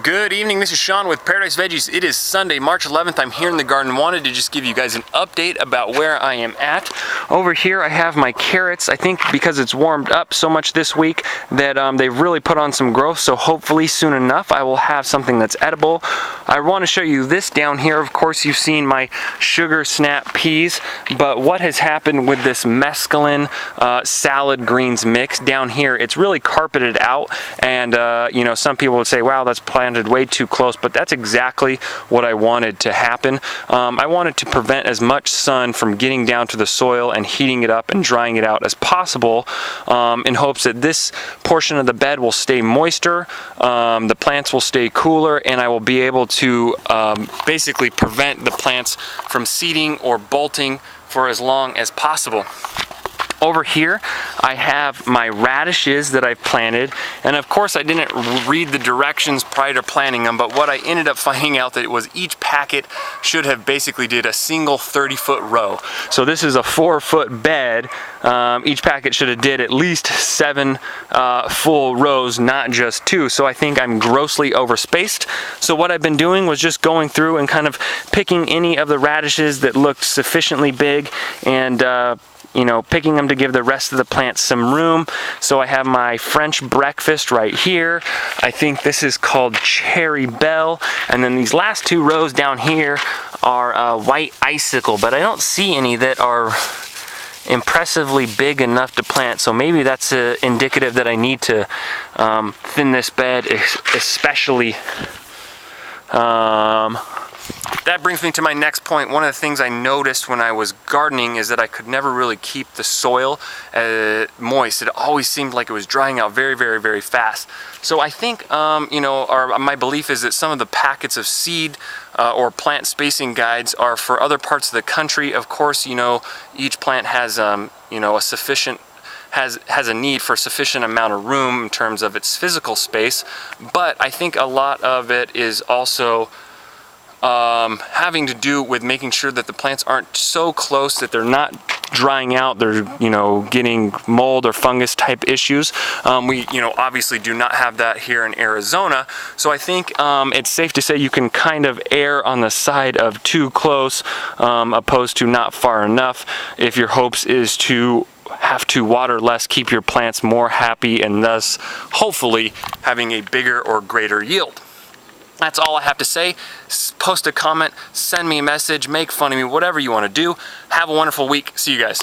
Good evening, this is Sean with Paradise Veggies. It is Sunday, March 11th. I'm here in the garden. Wanted to just give you guys an update about where I am at. Over here I have my carrots. I think because it's warmed up so much this week that they've really put on some growth, so hopefully soon enough I will have something that's edible. I want to show you this down here. Of course you've seen my sugar snap peas, but what has happened with this mesclun salad greens mix down here, it's really carpeted out, and you know, some people would say, wow, that's planted way too close, but that's exactly what I wanted to happen. I wanted to prevent as much sun from getting down to the soil and heating it up and drying it out as possible, in hopes that this portion of the bed will stay moister, the plants will stay cooler, and I will be able to basically prevent the plants from seeding or bolting for as long as possible. Over here I have my radishes that I've planted, and of course I didn't read the directions prior to planting them, but what I ended up finding out that it was each packet should have basically did a single 30-foot row. So this is a 4-foot bed. Each packet should have did at least 7 full rows, not just 2. So I think I'm grossly overspaced. So what I've been doing was just going through and kind of picking any of the radishes that looked sufficiently big and you know, picking them to give the rest of the plants some room. So I have my French breakfast right here. I think this is called Cherry Belle. And then these last 2 rows down here are white icicle, but I don't see any that are impressively big enough to plant. So maybe that's indicative that I need to thin this bed, especially. That brings me to my next point. One of the things I noticed when I was gardening is that I could never really keep the soil moist. It always seemed like it was drying out very, very, very fast. So I think, you know, my belief is that some of the packets of seed or plant spacing guides are for other parts of the country. Of course, you know, each plant has, you know, has a need for a sufficient amount of room in terms of its physical space. But I think a lot of it is also having to do with making sure that the plants aren't so close that they're not drying out, they're, you know, getting mold or fungus type issues. We, you know, obviously do not have that here in Arizona, so I think it's safe to say you can kind of err on the side of too close opposed to not far enough if your hopes is to have to water less, keep your plants more happy, and thus hopefully having a bigger or greater yield. That's all I have to say. Post a comment, send me a message, make fun of me, whatever you want to do. Have a wonderful week. See you guys.